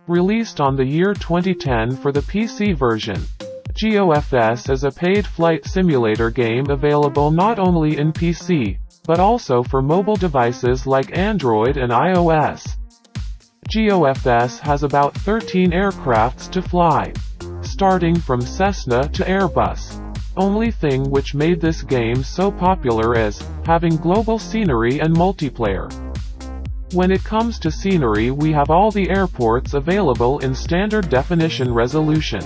Released on the year 2010 for the PC version, GEO-FS is a paid flight simulator game available not only in PC, but also for mobile devices like Android and iOS. GEO-FS has about 13 aircrafts to fly, starting from Cessna to Airbus. Only thing which made this game so popular is having global scenery and multiplayer. When it comes to scenery, we have all the airports available in standard definition resolution.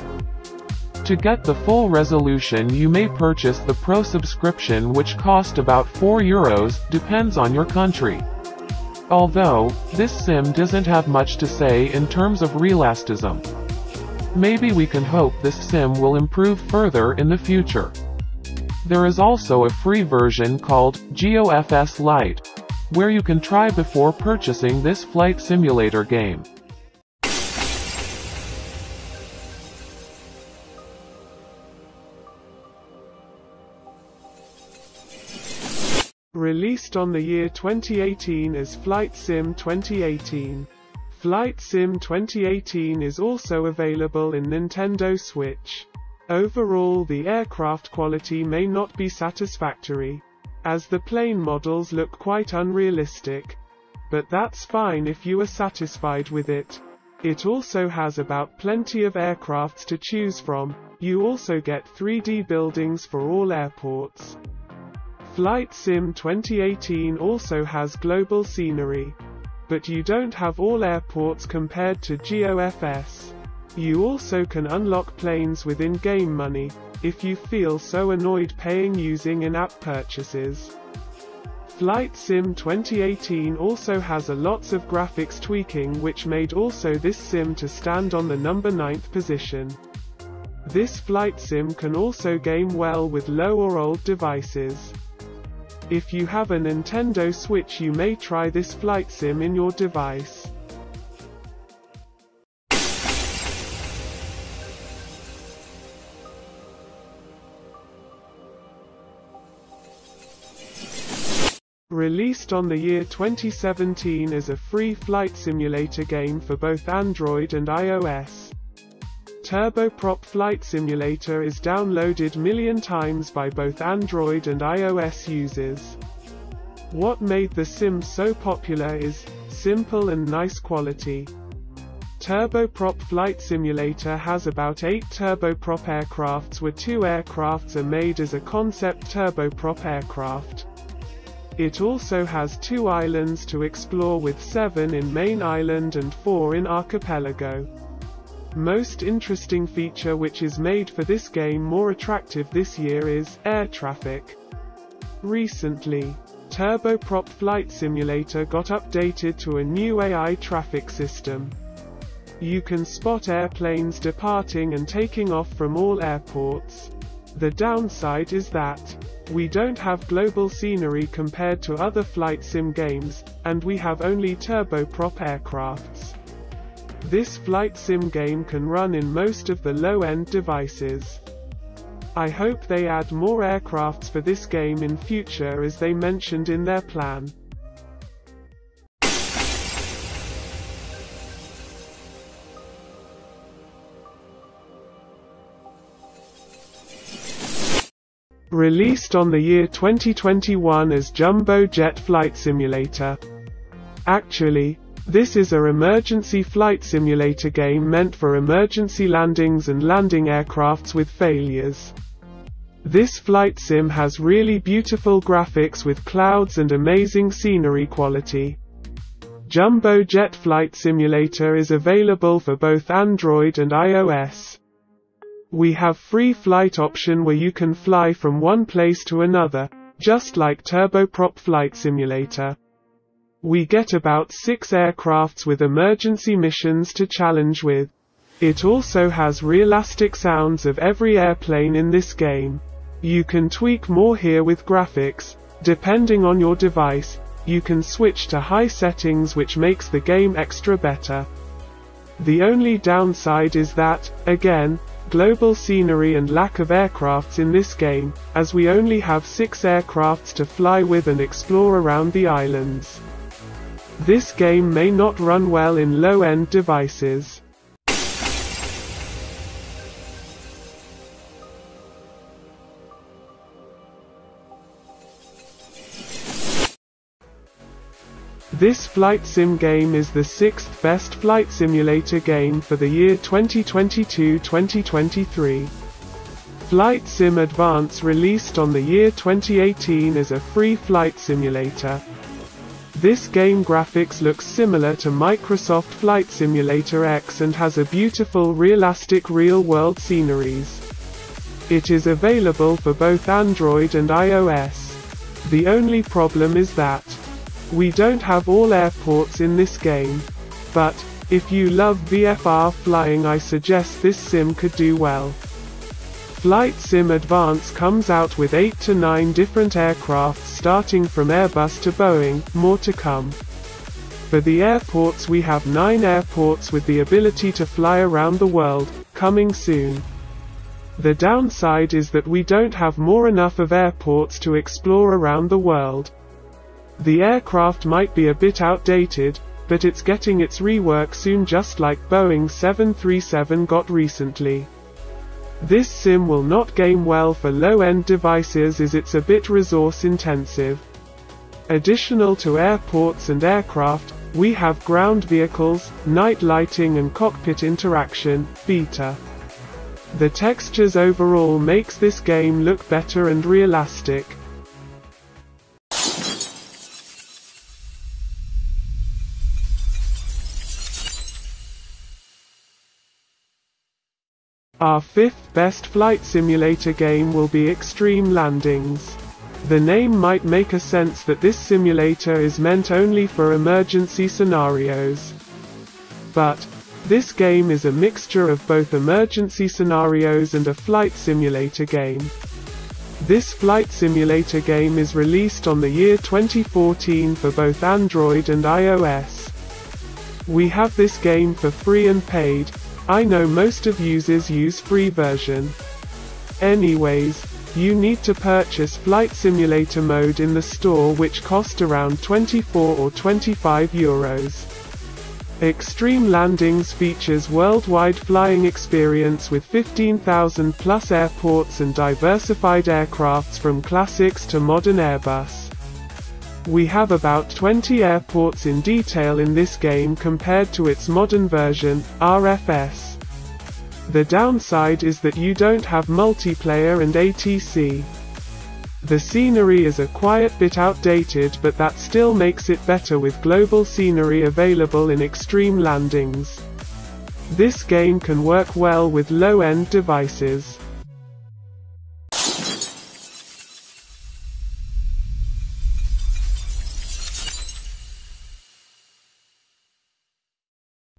To get the full resolution, you may purchase the Pro subscription, which cost about €4, depends on your country. Although, this sim doesn't have much to say in terms of realism. Maybe we can hope this sim will improve further in the future. There is also a free version called GEO-FS Lite, where you can try before purchasing this flight simulator game. Released on the year 2018 is Flight Sim 2018. Flight Sim 2018 is also available in Nintendo Switch. Overall, the aircraft quality may not be satisfactory, as the plane models look quite unrealistic. But that's fine if you are satisfied with it. It also has about plenty of aircrafts to choose from. You also get 3D buildings for all airports. Flight Sim 2018 also has global scenery. But you don't have all airports compared to GEO-FS. You also can unlock planes with in-game money, if you feel so annoyed paying using in-app purchases. Flight Sim 2018 also has a lots of graphics tweaking, which made also this sim to stand on the number 9th position. This flight sim can also game well with low or old devices. If you have a Nintendo Switch, you may try this flight sim in your device. Released on the year 2017 as a free flight simulator game for both Android and iOS. TurboProp Flight Simulator is downloaded million times by both Android and iOS users. What made the sim so popular is simple and nice quality. TurboProp Flight Simulator has about 8 turboprop aircrafts, where 2 aircrafts are made as a concept turboprop aircraft. It also has 2 islands to explore, with 7 in main island and 4 in archipelago. Most interesting feature which is made for this game more attractive this year is air traffic. Recently, TurboProp Flight Simulator got updated to a new AI traffic system. You can spot airplanes departing and taking off from all airports. The downside is that we don't have global scenery compared to other flight sim games, and we have only turboprop aircrafts. This flight sim game can run in most of the low-end devices. I hope they add more aircrafts for this game in future, as they mentioned in their plan. Released on the year 2021 as Jumbo Jet Flight Simulator. Actually, this is an emergency flight simulator game meant for emergency landings and landing aircrafts with failures. This flight sim has really beautiful graphics with clouds and amazing scenery quality. Jumbo Jet Flight Simulator is available for both Android and iOS. We have free flight option where you can fly from one place to another, just like TurboProp Flight Simulator. We get about 6 aircrafts with emergency missions to challenge with. It also has realistic sounds of every airplane in this game. You can tweak more here with graphics. Depending on your device, you can switch to high settings, which makes the game extra better. The only downside is that, again, global scenery and lack of aircrafts in this game, as we only have 6 aircrafts to fly with and explore around the islands. This game may not run well in low-end devices. This flight sim game is the 6th best flight simulator game for the year 2022-2023. Flight Sim Advance released on the year 2018 as a free flight simulator. This game graphics looks similar to Microsoft Flight Simulator X and has a beautiful realistic real-world sceneries. It is available for both Android and iOS. The only problem is that we don't have all airports in this game. But, if you love VFR flying, I suggest this sim could do well. Flight Sim Advance comes out with 8 to 9 different aircraft starting from Airbus to Boeing, more to come. For the airports, we have 9 airports with the ability to fly around the world, coming soon. The downside is that we don't have enough of airports to explore around the world. The aircraft might be a bit outdated, but it's getting its rework soon, just like Boeing 737 got recently. This sim will not game well for low-end devices as it's a bit resource intensive. Additional to airports and aircraft, we have ground vehicles, night lighting and cockpit interaction, beta. The textures overall makes this game look better and realistic. Our 5th best flight simulator game will be Extreme Landings. The name might make a sense that this simulator is meant only for emergency scenarios. But this game is a mixture of both emergency scenarios and a flight simulator game. This flight simulator game is released on the year 2014 for both Android and iOS. We have this game for free and paid. I know most of users use free version. Anyways, you need to purchase Flight Simulator mode in the store, which cost around 24 or 25 euros. Extreme Landings features worldwide flying experience with 15,000 plus airports and diversified aircrafts from classics to modern Airbus. We have about 20 airports in detail in this game compared to its modern version, RFS. The downside is that you don't have multiplayer and ATC. The scenery is a quiet bit outdated, but that still makes it better with global scenery available in Extreme Landings. This game can work well with low-end devices.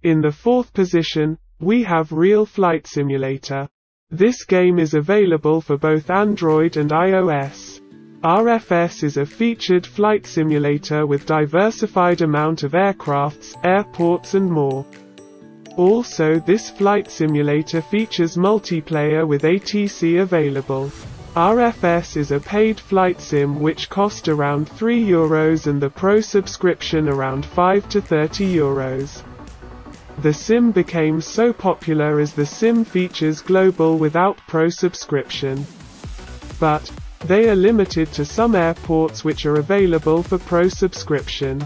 In the 4th position, we have Real Flight Simulator. This game is available for both Android and iOS. RFS is a featured flight simulator with diversified amount of aircrafts, airports and more. Also, this flight simulator features multiplayer with ATC available. RFS is a paid flight sim which cost around €3 and the Pro subscription around 5 to 30 euros. The sim became so popular as the sim features global without Pro subscription. But they are limited to some airports which are available for Pro subscription.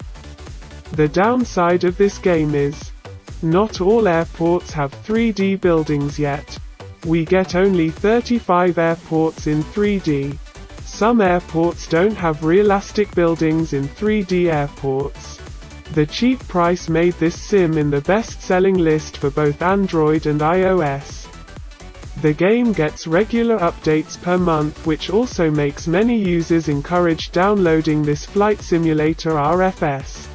The downside of this game is, not all airports have 3D buildings yet. We get only 35 airports in 3D. Some airports don't have realistic buildings in 3D airports. The cheap price made this sim in the best-selling list for both Android and iOS. The game gets regular updates per month, which also makes many users encourage downloading this flight simulator RFS.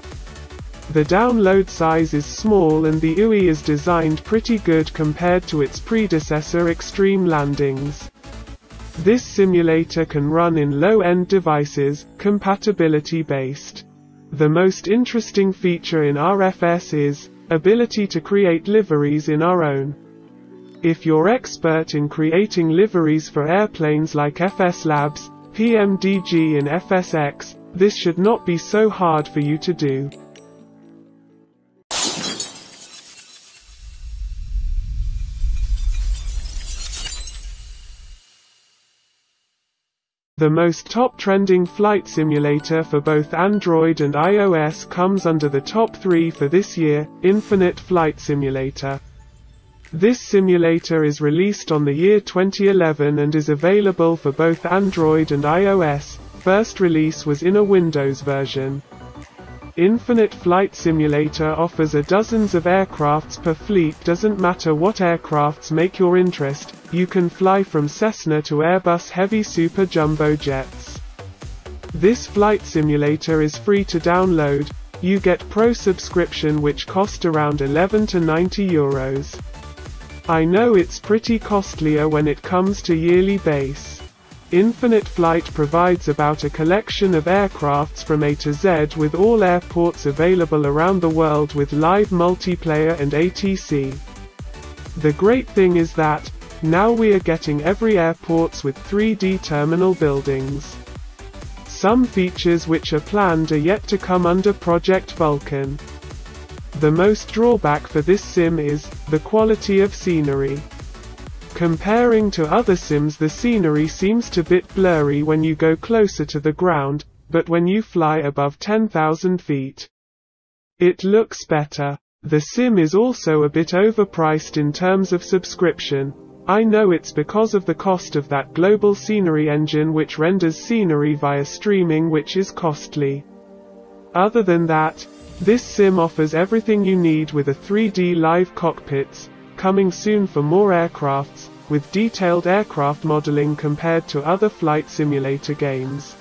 The download size is small and the UI is designed pretty good compared to its predecessor Extreme Landings. This simulator can run in low-end devices, compatibility based. The most interesting feature in RFS is ability to create liveries in our own. If you're expert in creating liveries for airplanes like FS Labs, PMDG and FSX, this should not be so hard for you to do. The most top trending flight simulator for both Android and iOS comes under the top 3 for this year, Infinite Flight Simulator. This simulator is released on the year 2011 and is available for both Android and iOS. First release was in a Windows version. Infinite Flight Simulator offers dozens of aircrafts per fleet. Doesn't matter what aircrafts make your interest, you can fly from Cessna to Airbus heavy super jumbo jets. This flight simulator is free to download. You get Pro subscription which cost around 11 to 90 euros. I know it's pretty costlier when it comes to yearly base. Infinite Flight provides about a collection of aircrafts from A to Z with all airports available around the world with live multiplayer and ATC. The great thing is that, now we are getting every airports with 3D terminal buildings. Some features which are planned are yet to come under Project Vulcan. The most drawback for this sim is the quality of scenery. Comparing to other sims, the scenery seems a bit blurry when you go closer to the ground, but when you fly above 10,000 feet, it looks better. The sim is also a bit overpriced in terms of subscription. I know it's because of the cost of that global scenery engine which renders scenery via streaming, which is costly. Other than that, this sim offers everything you need with a 3D live cockpits, coming soon for more aircrafts, with detailed aircraft modeling compared to other flight simulator games.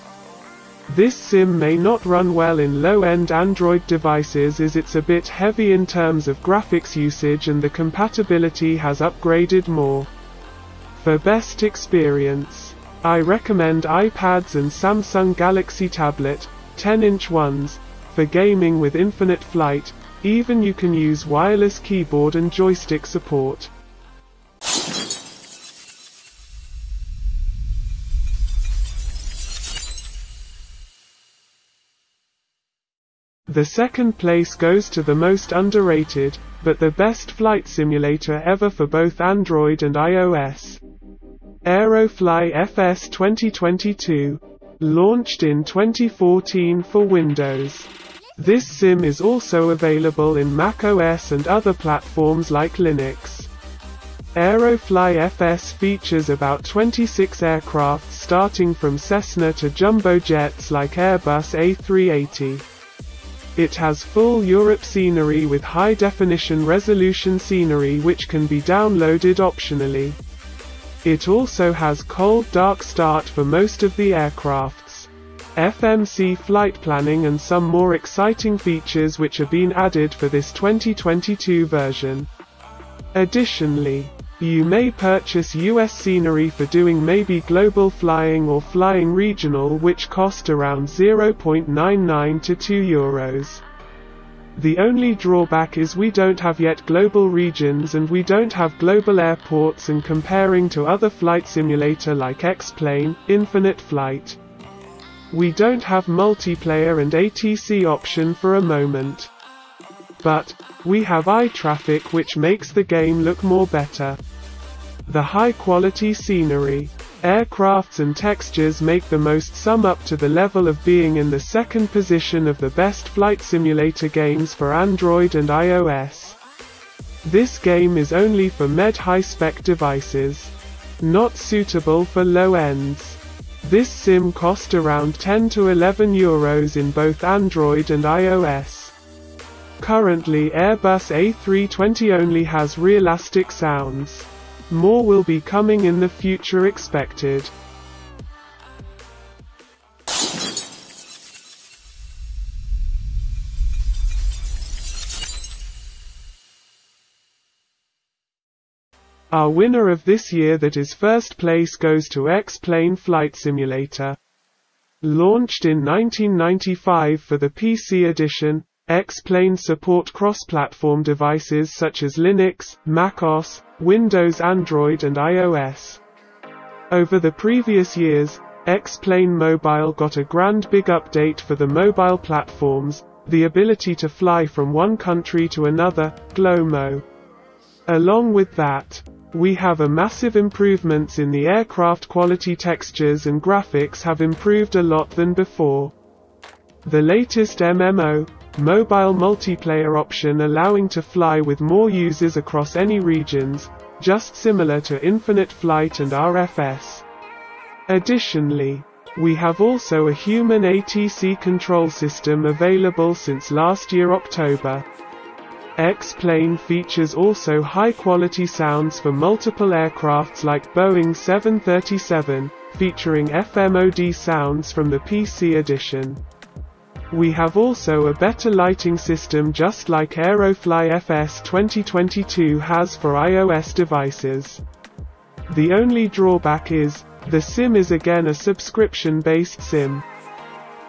This sim may not run well in low-end Android devices as it's a bit heavy in terms of graphics usage and the compatibility has upgraded more. For best experience, I recommend iPads and Samsung Galaxy Tablet, 10-inch ones, for gaming with Infinite Flight. Even you can use wireless keyboard and joystick support. The second place goes to the most underrated, but the best flight simulator ever for both Android and iOS. AEROFLY FS 2022. Launched in 2014 for Windows. This sim is also available in macOS and other platforms like Linux. AEROFLY FS features about 26 aircraft starting from Cessna to jumbo jets like Airbus A380. It has full Europe scenery with high-definition resolution scenery which can be downloaded optionally. It also has cold dark start for most of the aircrafts, FMC flight planning and some more exciting features which have been added for this 2022 version. Additionally, you may purchase US scenery for doing maybe global flying or flying regional, which cost around 0.99 to 2 euros. The only drawback is we don't have yet global regions and we don't have global airports, and comparing to other flight simulator like X-Plane, Infinite Flight, we don't have multiplayer and ATC option for a moment. But we have eye traffic which makes the game look more better. The high quality scenery, aircrafts and textures make the most sum up to the level of being in the second position of the best flight simulator games for Android and iOS. This game is only for high-spec devices, not suitable for low ends. This sim cost around 10 to 11 euros in both Android and iOS. Currently Airbus A320 only has realistic sounds. More will be coming in the future expected. Our winner of this year, that is first place, goes to X-Plane Flight Simulator. Launched in 1995 for the PC edition, X-Plane support cross-platform devices such as Linux, macOS, Windows, Android and iOS. Over the previous years, X-Plane Mobile got a grand big update for the mobile platforms, the ability to fly from one country to another, GLOMO. Along with that, we have a massive improvements in the aircraft quality. Textures and graphics have improved a lot than before. The latest MMO, mobile multiplayer option, allowing to fly with more users across any regions, just similar to Infinite Flight and RFS. Additionally, we have also a human ATC control system available since last year October. X-Plane features also high-quality sounds for multiple aircrafts like Boeing 737, featuring FMOD sounds from the PC edition. We have also a better lighting system just like AEROFLY FS 2022 has for iOS devices. The only drawback is, the sim is again a subscription-based sim.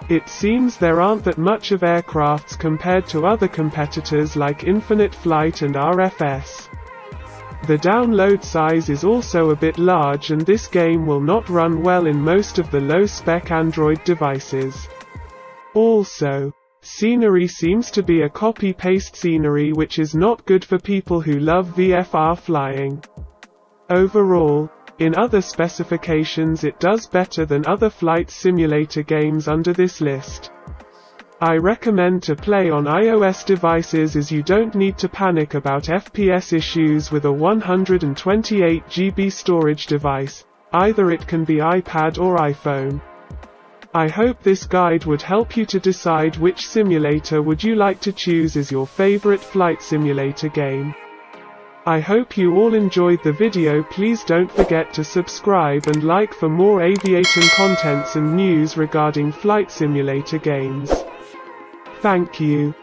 It seems there aren't that much of aircrafts compared to other competitors like Infinite Flight and RFS. The download size is also a bit large, and this game will not run well in most of the low-spec Android devices. Also, scenery seems to be a copy-paste scenery, which is not good for people who love VFR flying. Overall, in other specifications it does better than other flight simulator games under this list. I recommend to play on iOS devices as you don't need to panic about FPS issues with a 128 GB storage device, either it can be iPad or iPhone. I hope this guide would help you to decide which simulator would you like to choose as your favorite flight simulator game. I hope you all enjoyed the video. Please don't forget to subscribe and like for more aviation contents and news regarding flight simulator games. Thank you.